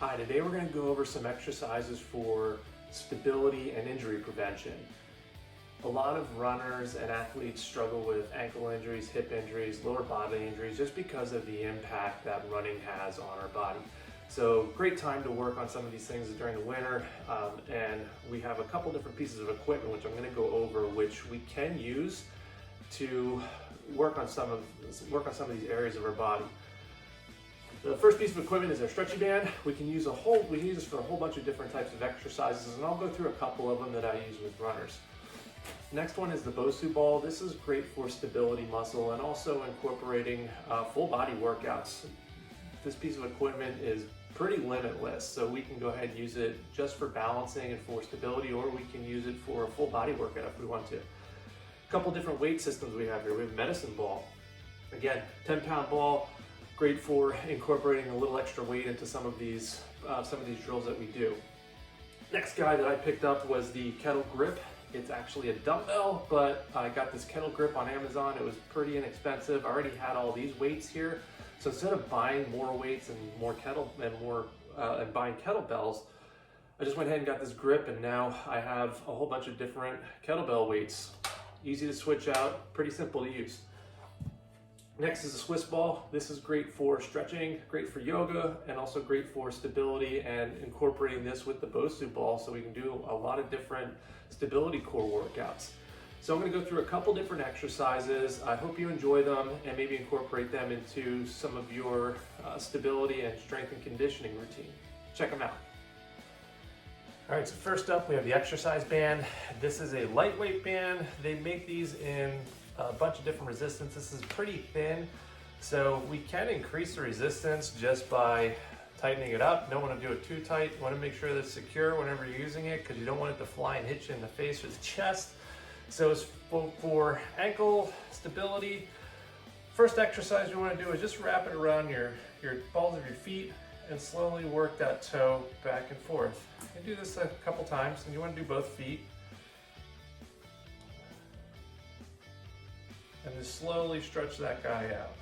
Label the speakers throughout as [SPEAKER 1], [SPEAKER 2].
[SPEAKER 1] Hi, today we're going to go over some exercises for stability and injury prevention. A lot of runners and athletes struggle with ankle injuries, hip injuries, lower body injuries just because of the impact that running has on our body. So great time to work on some of these things during the winter, and we have a couple different pieces of equipment which I'm going to go over, which we can use to work on some of these areas of our body. The first piece of equipment is our stretchy band. We can use this for a whole bunch of different types of exercises, and I'll go through a couple of them that I use with runners. Next one is the Bosu ball. This is great for stability muscle and also incorporating full body workouts. This piece of equipment is pretty limitless, so we can go ahead and use it just for balancing and for stability, or we can use it for a full body workout if we want to. A couple different weight systems we have here. We have medicine ball. Again, 10-pound ball, great for incorporating a little extra weight into some of these drills that we do. Next guy that I picked up was the kettle grip. It's actually a dumbbell, but I got this kettle grip on Amazon. It was pretty inexpensive. I already had all these weights here. So instead of buying more weights and buying kettlebells, I just went ahead and got this grip, and now I have a whole bunch of different kettlebell weights. Easy to switch out, pretty simple to use. Next is a Swiss ball. This is great for stretching, great for yoga, and also great for stability, and incorporating this with the Bosu ball so we can do a lot of different stability core workouts. So I'm going to go through a couple different exercises. I hope you enjoy them and maybe incorporate them into some of your stability and strength and conditioning routine. Check them out. All right, so first up we have the exercise band. This is a lightweight band. They make these in a bunch of different resistance. This is pretty thin, so we can increase the resistance just by tightening it up. Don't want to do it too tight. You want to make sure that it's secure whenever you're using it, because you don't want it to fly and hit you in the face or the chest. So it's for ankle stability. First exercise you want to do is just wrap it around your balls of your feet and slowly work that toe back and forth. You do this a couple times, and you want to do both feet. And just slowly stretch that guy out.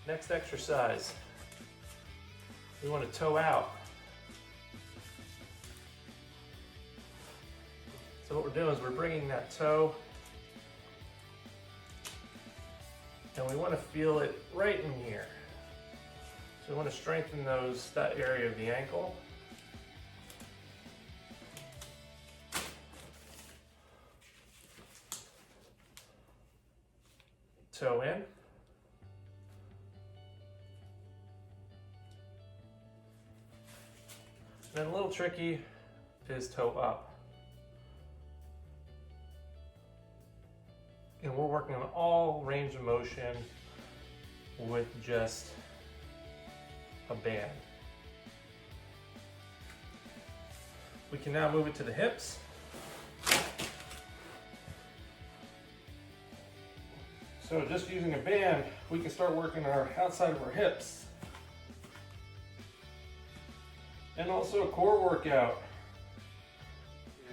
[SPEAKER 1] Next exercise, we want to toe out. So what we're doing is we're bringing that toe, and we want to feel it right in here. So we want to strengthen that area of the ankle. Toe in. And then a little tricky is toe up. And we're working on all range of motion with just a band. We can now move it to the hips. So just using a band, we can start working our outside of our hips. And also a core workout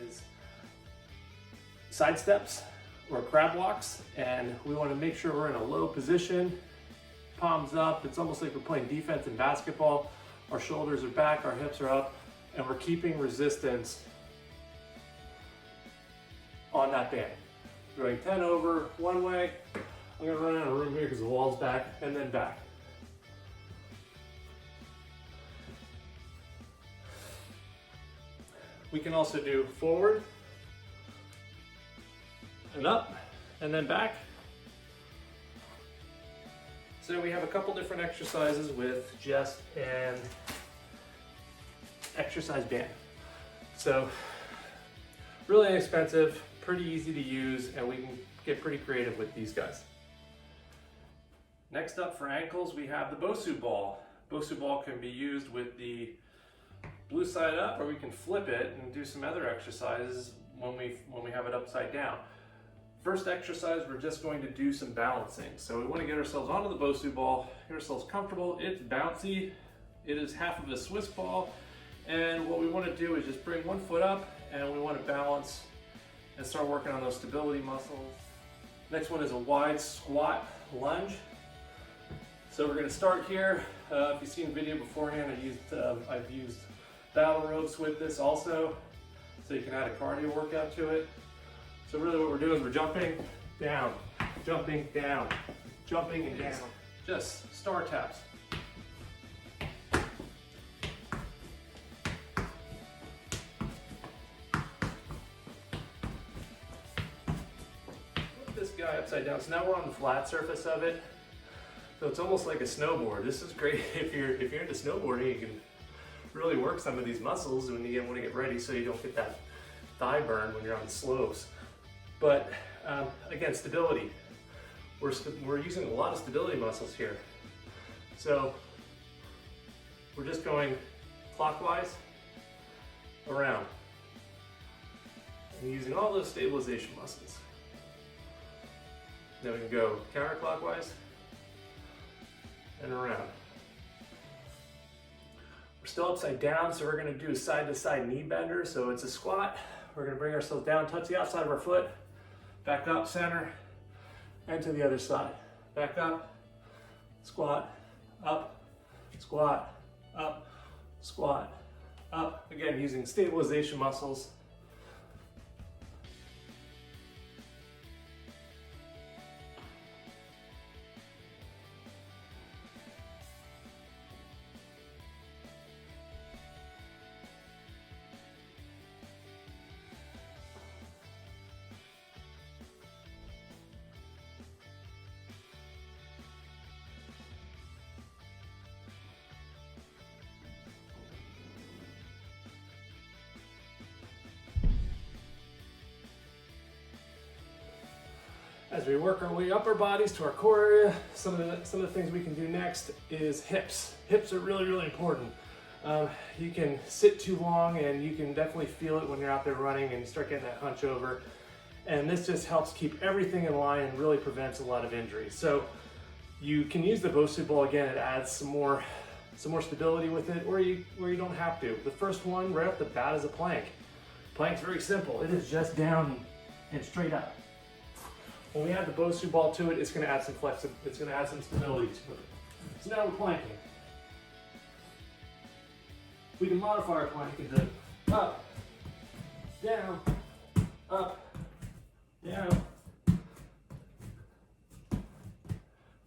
[SPEAKER 1] is side steps or crab walks, and we want to make sure we're in a low position, palms up. It's almost like we're playing defense in basketball. Our shoulders are back, our hips are up, and we're keeping resistance on that band. We're going 10 over one way. I'm going to run out of room here because the wall's back, and then back. We can also do forward and up, and then back. So we have a couple different exercises with just an exercise band. So really inexpensive, pretty easy to use, and we can get pretty creative with these guys. Next up for ankles, we have the Bosu ball. Bosu ball can be used with the blue side up, or we can flip it and do some other exercises when we have it upside down. First exercise, we're just going to do some balancing. So we want to get ourselves onto the Bosu ball, get ourselves comfortable. It's bouncy. It is half of a Swiss ball. And what we want to do is just bring one foot up, and we want to balance and start working on those stability muscles. Next one is a wide squat lunge. So we're going to start here. If you've seen the video beforehand, I've used battle ropes with this also, so you can add a cardio workout to it. So really what we're doing is we're jumping down, jumping down, jumping and down. Just star taps. Put this guy upside down. So now we're on the flat surface of it. So it's almost like a snowboard. This is great if you're into snowboarding. You can really work some of these muscles when you want to get ready, so you don't get that thigh burn when you're on slopes. But again, stability. We're using a lot of stability muscles here. So we're just going clockwise around and using all those stabilization muscles. Then we can go counterclockwise and around. We're still upside down, so we're going to do a side-to-side knee bender. So it's a squat. We're going to bring ourselves down, touch the outside of our foot, back up, center, and to the other side. Back up, squat, up, squat, up, squat, up. Again, using stabilization muscles. As we work our way up our bodies to our core area, some of the things we can do next is hips. Hips are really, really important. You can sit too long and you can definitely feel it when you're out there running and you start getting that hunch over. And this just helps keep everything in line and really prevents a lot of injuries. So you can use the Bosu ball again. It adds some more stability with it, or you don't have to. The first one right off the bat is a plank. Plank's very simple. It is just down and straight up. When we add the Bosu ball to it, it's going to add some flexibility. It's going to add some stability to it. So now we're planking. We can modify our plank into up, down, up, down.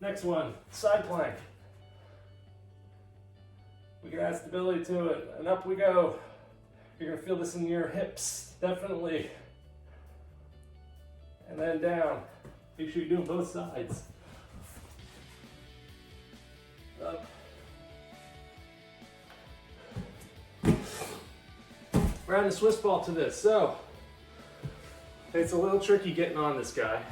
[SPEAKER 1] Next one, side plank. We can add stability to it, and up we go. You're going to feel this in your hips, definitely. And then down. Make sure you're doing both sides. Up. We're adding a Swiss ball to this, so it's a little tricky getting on this guy.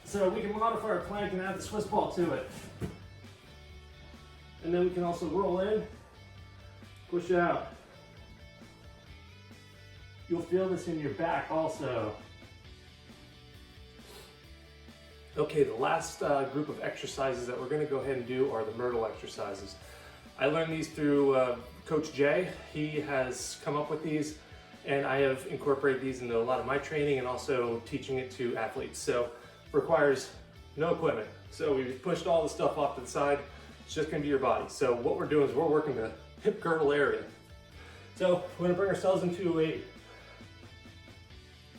[SPEAKER 1] So we can modify our plank and add the Swiss ball to it. And then we can also roll in, push out. You'll feel this in your back also. Okay, the last group of exercises that we're going to go ahead and do are the Myrtle exercises. I learned these through Coach Jay. He has come up with these, and I have incorporated these into a lot of my training and also teaching it to athletes. So requires no equipment. So we've pushed all the stuff off to the side. It's just going to be your body. So what we're doing is we're working the hip girdle area. So we're going to bring ourselves into a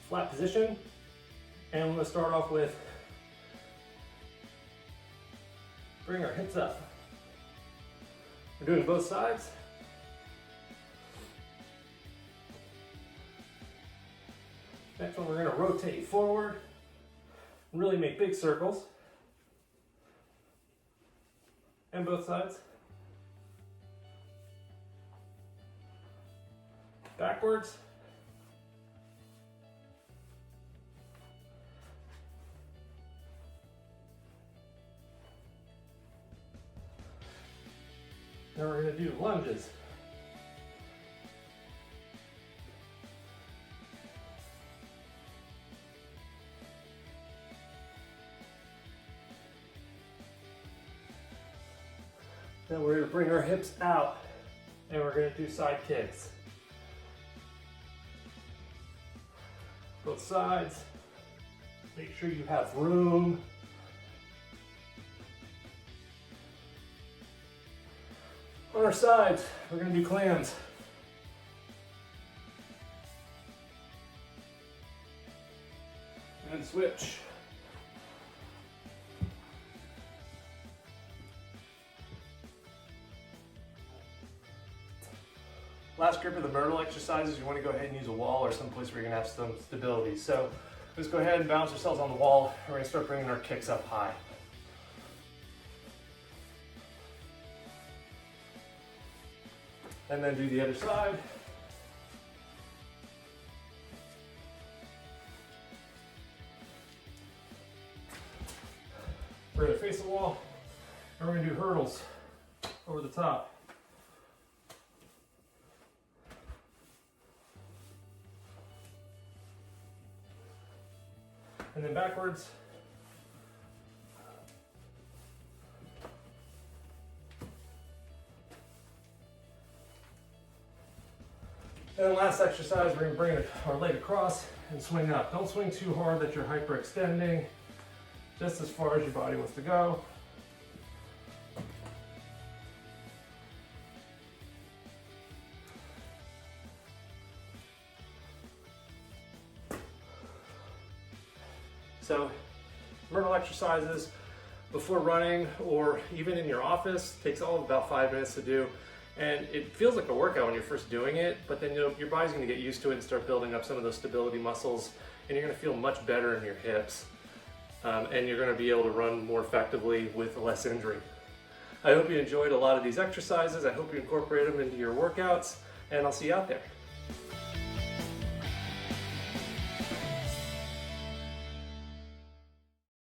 [SPEAKER 1] flat position, and we're going to start off with bring our hips up. We're doing both sides. Next one, we're going to rotate forward and really make big circles. And both sides. Backwards. Now we're going to do lunges. Then we're going to bring our hips out and we're going to do side kicks. Both sides. Make sure you have room On our sides, we're gonna do clams. And switch. Last grip of the Myrtle exercises, you want to go ahead and use a wall or someplace where you're going to have some stability. So let's go ahead and balance ourselves on the wall. We're going to start bringing our kicks up high. And then do the other side. We're going to face the wall, and we're going to do hurdles over the top. And then backwards. And then last exercise, we're going to bring our leg across and swing up. Don't swing too hard that you're hyperextending, just as far as your body wants to go. So, Myrtle exercises before running or even in your office takes all of about 5 minutes to do. And it feels like a workout when you're first doing it, but then your body's gonna get used to it and start building up some of those stability muscles, and you're gonna feel much better in your hips. And you're gonna be able to run more effectively with less injury. I hope you enjoyed a lot of these exercises. I hope you incorporate them into your workouts, and I'll see you out there.